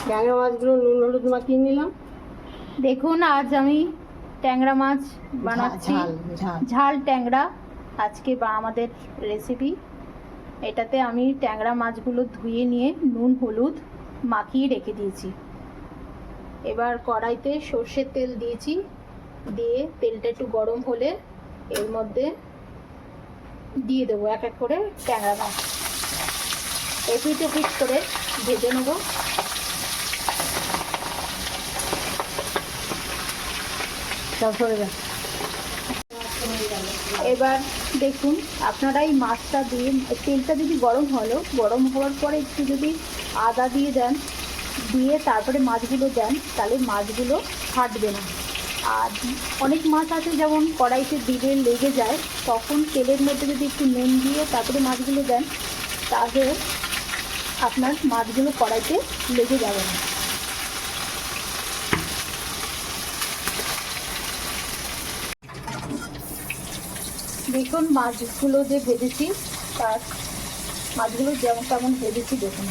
ট্যাংরা মাছগুলো নুন হলুদ মাখিয়ে নিলাম। দেখুন আজ আমি ট্যাংরা মাছ বানাচ্ছি, ঝাল ট্যাংরা আজকে আমাদের রেসিপি। এটাতে আমি ট্যাংরা মাছগুলো ধুয়ে নিয়ে নুন হলুদ মাখিয়ে রেখে দিয়েছি। এবার কড়াইতে সর্ষের তেল দিয়েছি, দিয়ে তেলটা একটু গরম হলে এর মধ্যে দিয়ে দেবো এক এক করে ট্যাংরা মাছ। এপিট ওপিট করে ভেজে নেবো। এবার দেখুন আপনারা এই মাছটা দিয়ে তেলটা যদি গরম হওয়ার পরে একটু যদি আদা দিয়ে দেন, দিয়ে তারপরে মাছগুলো দেন, তাহলে মাছগুলো ফাটবে না। আর অনেক মাছ আছে যেমন কড়াইতে দিলে লেগে যায়, তখন তেলের মধ্যে যদি একটু নুন দিয়ে তারপরে মাছগুলো দেন, তাহলে আপনার মাছগুলো কড়াইতে লেগে যাবে না। দেখুন মাছগুলো যে ভেজেছি, তার মাছগুলো যেমন তেমন ভেজেছি দেখুন।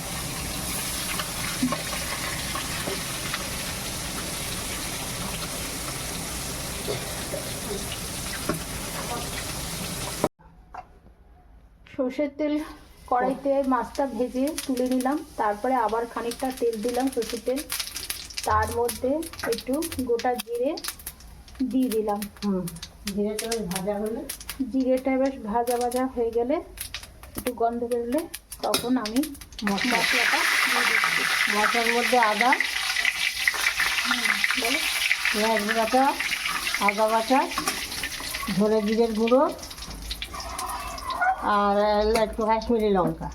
সর্ষের তেল কড়াইতে মাছটা ভেজে তুলে নিলাম, তারপরে আবার খানিকটা তেল দিলাম সর্ষের তেল, তার মধ্যে একটু গোটা জিরে দিয়ে দিলাম। জিরেটা বেশ ভাজা হলে, জিরেটা বেশ ভাজা ভাজা হয়ে গেলে, একটু গন্ধ বেরোলে, তখন আমি মশলাটা দিয়ে দিচ্ছি। মশলার মধ্যে আদা, পেঁয়াজ বাটা, আদা বাটা, ধনে জিরের গুঁড়ো আর একটু কাশ্মীরি লঙ্কা।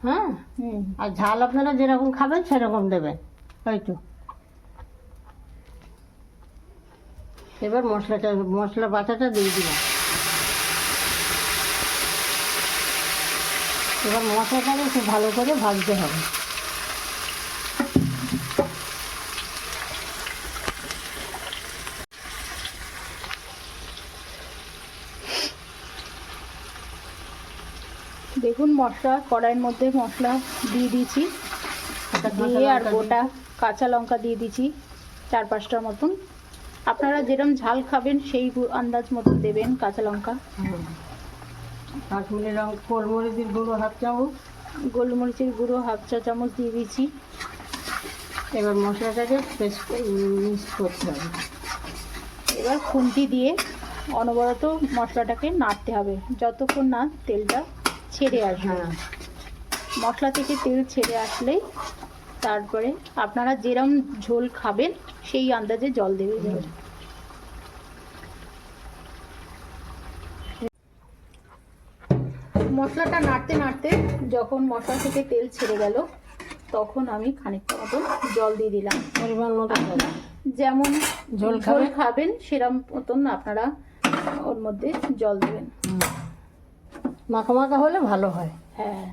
হ্যাঁ, আর ঝাল আপনারা যেরকম খাবেন সেরকম দেবেন। হয়তো এবার মশলা বাটাটা দিয়ে দিলাম। এবার মশলাটাকে খুব ভালো করে ভাজতে হবে। দেখুন মশলা কড়াইয়ের মধ্যে মশলা দিয়ে দিয়েছি, দিয়ে আর গোটা কাঁচা লঙ্কা দিয়ে দিয়েছি 4-5টার মতন। আপনারা যেরকম ঝাল খাবেন সেই আন্দাজ মতো দেবেন কাঁচা লঙ্কা। কাশ্মীরি লঙ্কা, গোলমরিচের গুঁড়ো 1/2 চামচ, গোলমরিচের গুঁড়ো 1/2 চা চামচ দিয়ে দিয়েছি। এবার মশলাটাকে পেস্ট মিক্স করতে হবে। এবার খুন্তি দিয়ে অনবরত মশলাটাকে নাড়তে হবে যতক্ষণ না তেলটা ছেড়ে আসবে। মশলা থেকে তেল ছেড়ে আসলেই তারপরে আপনারা যেরকম ঝোল খাবেন সেই আন্দাজে জল দেবে যাবেন। মশলাটা নাড়তে নাড়তে যখন মশলা থেকে তেল ছেড়ে গেল, তখন আমি খানিকটা মতন জল দিয়ে দিলাম। পরিমাণ মতো যেমন ঝোল খাবেন সেরকম মতন আপনারা ওর মধ্যে জল দেবেন। মাখা মাখা হলে ভালো হয়। হ্যাঁ,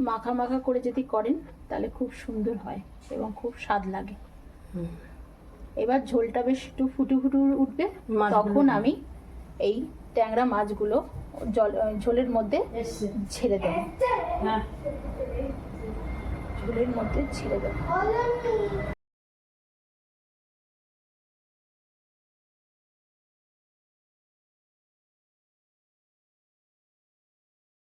মাখা মাখা করে যদি করেন তাহলে খুব সুন্দর হয় এবং খুব স্বাদ লাগে। এবার ঝোলটা বেশ একটু ফুটে ফুটে উঠবে, তখন আমি এই ট্যাংরা মাছগুলো ঝোলের মধ্যে ছেড়ে দেবো। ঝোলের মধ্যে ছেড়ে দেবো।